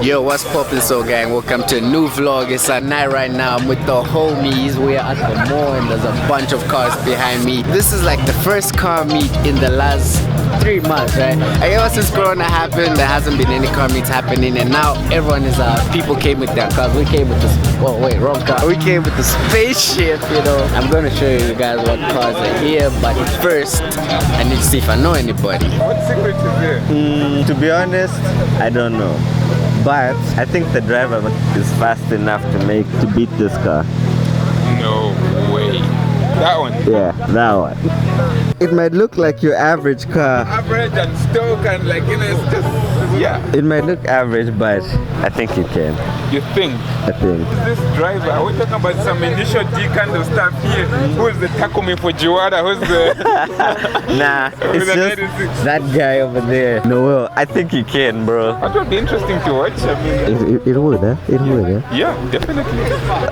Yo, what's poppin', so gang? Welcome to a new vlog. It's at night right now. I'm with the homies. We're at the mall and there's a bunch of cars behind me. This is like the first car meet in the last 3 months, right? Ever since Corona happened, there hasn't been any car meets happening, and now everyone is out. People came with their cars. We came with this. Oh wait, wrong car. We came with the spaceship. You know, I'm gonna show you guys what cars are here, but first, I need to see if I know anybody. What secret is there? To be honest, I don't know. But I think the driver is fast enough to beat this car. No way. That one? Yeah, that one. It might look like your average car. Average and stock and like, you know, it's just, yeah. It might look average, but I think it can. You think? I think. This driver, are we talking about some initial G kind of stuff here? Who's the Takumi for Jiwara? Who's the... Nah, it's just that guy over there. No, I think he can, bro. That would be interesting to watch. I mean, it would, huh? It would, huh? yeah, definitely.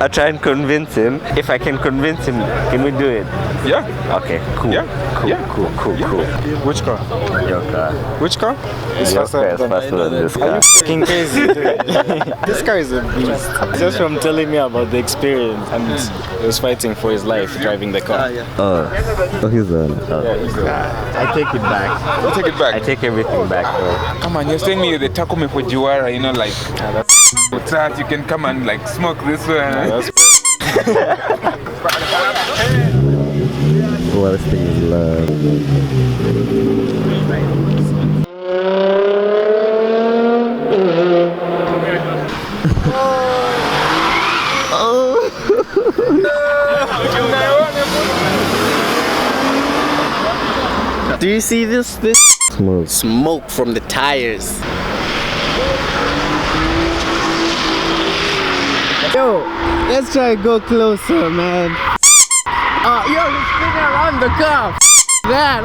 I'll try and convince him. If I can convince him, can we do it? Yeah. Okay, cool. Yeah. Cool, Yeah. cool. Which car? Your car. Which car? Your car is faster than this car. Fucking crazy, dude. This car is a beast. Just from telling me about the experience, and he was fighting for his life driving the car. Oh, he's on. I take it back. We'll take it back. I take everything back, bro. Come on, you're saying me the Takumi for Jiwara, you know, like, what's that? You can come and like smoke this one. Worst thing is love. Do you see this? Smoke. Smoke from the tires. Yo, let's try and go closer, man. Yo, he's spinning around the car. That,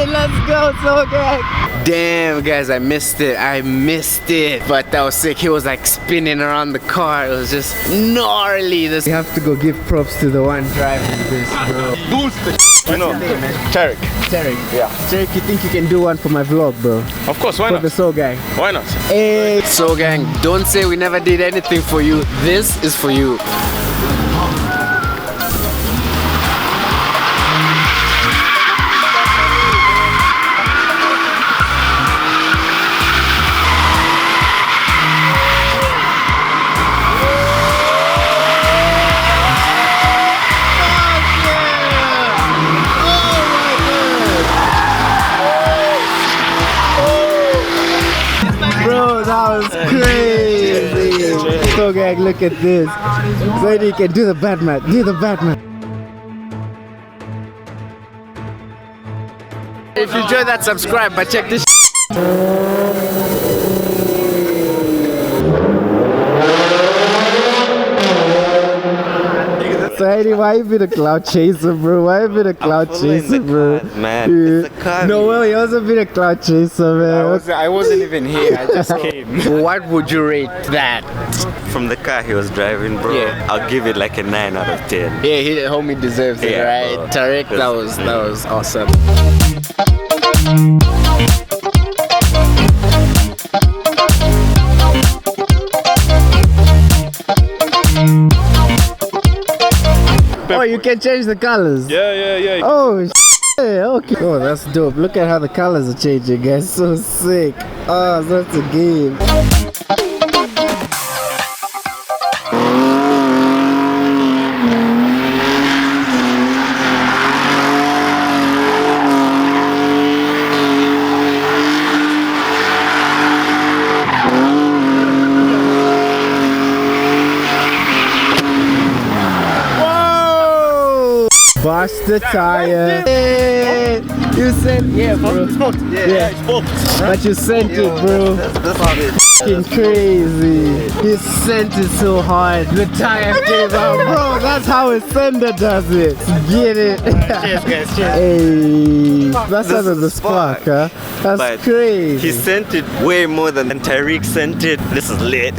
let's go, so gang. Damn, guys, I missed it. But that was sick. He was like spinning around the car. It was just gnarly. You have to go give props to the one driving this, bro. You know, Tarek. Yeah. Tarek, you think you can do one for my vlog, bro? Of course, why For not? the So Gang. Why not? Hey. So Gang, don't say we never did anything for you. This is for you. Bro, that was crazy. So gang, look at this. So you can do the Batman. Do the Batman. If you enjoyed that, subscribe. But check this. So Eddie, why you been a cloud chaser, bro? Why you been a cloud chaser, bro? Man, Yeah. it's a car. No, well, you also been a cloud chaser, man. I wasn't even here. I just came. What would you rate that? From the car he was driving, bro. Yeah. I'll give it like a 9 out of 10. Yeah, he homie deserves it, Yeah, right? bro. Tarek, that was awesome. Oh, you can change the colors. Yeah. Oh, okay. Oh, that's dope. Look at how the colors are changing, guys. So sick. Oh, that's a game. Whoa! Bust the tire. Hey, you sent bro. Yeah. But you sent it, bro. Fucking crazy. He sent it so hard. The tire came out, bro. That's how a sender does it. Get it? Cheers, guys. Cheers. Hey, that's out of the spark, huh? That's But crazy. he sent it way more than Tariq sent it. This is lit.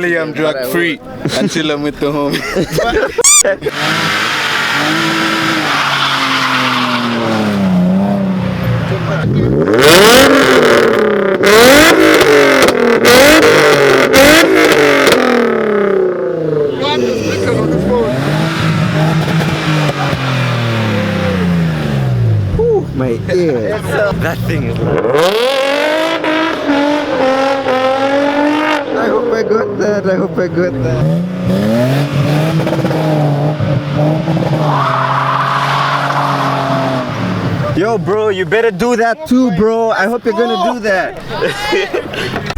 Mentally, I'm drug free until I'm with the homie. My ear. That thing is like... I hope I got that. I hope I got that. Yo, bro, you better do that too, bro. I hope you're gonna do that.